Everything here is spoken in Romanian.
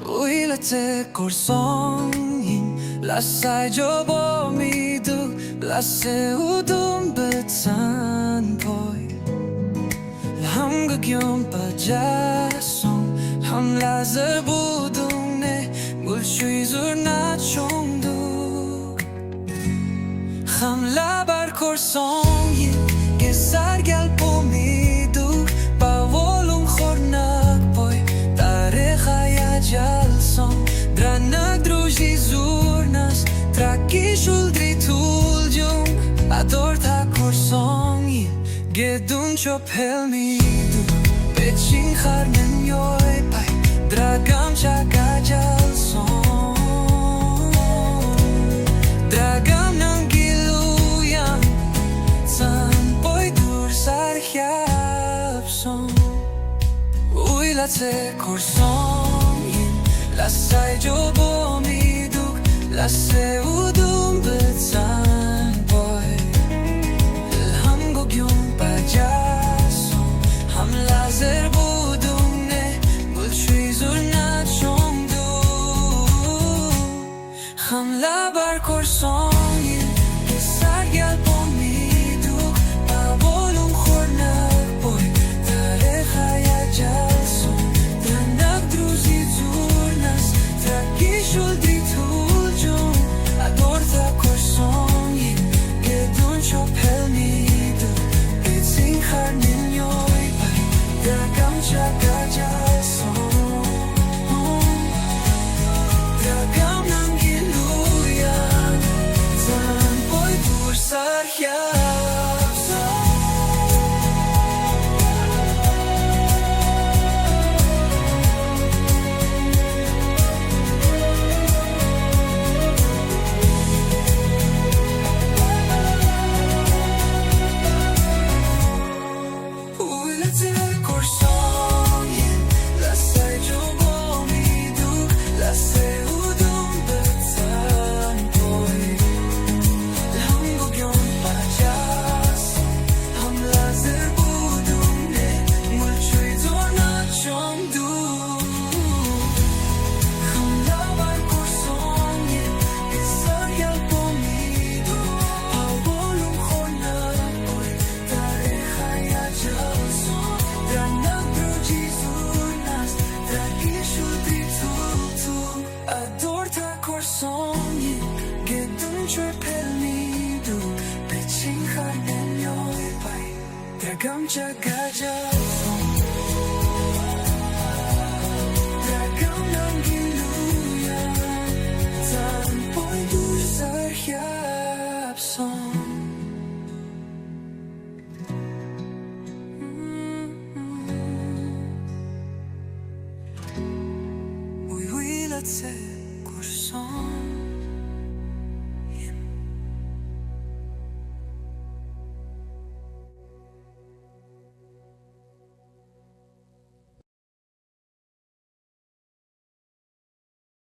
Uilate korsongin Lasaj jobo midu Lase udum betsan poi Ham gyom pajason Ham lazer budung ne Gulshui zurna chongdu Ham labar korsongin Gesar gel pomidu Ba volum khornak poi Jalson, dranak druži zurnas, trakishul dritul jung, ador ta korsongi, gedun chop helmidu, pechin kharmen yoy pai, dragam chaka jalson, dragam nangiluyan, san boy dur sarhyapson, uilate korson. Lasaj jobo miduk, lase udum betsan boy Ham gyom pajason, ham lazer budung ne Gulshui zurna chongdu Ham labar korsongin, gesar gel pomiduk Ba volum khornak boy, tare khaya jalson Dranak druzi Trakishul dritul jung Ador ta korsongin Gedun chop helmidu Betsin kharnin yoy pai Dragam chaka jalson Dragam nangiluyan Zan boy dur sarhyapson Dragam chaka jalson Dragam nangiluyan Zan boy dur sarhyapson Uilate korson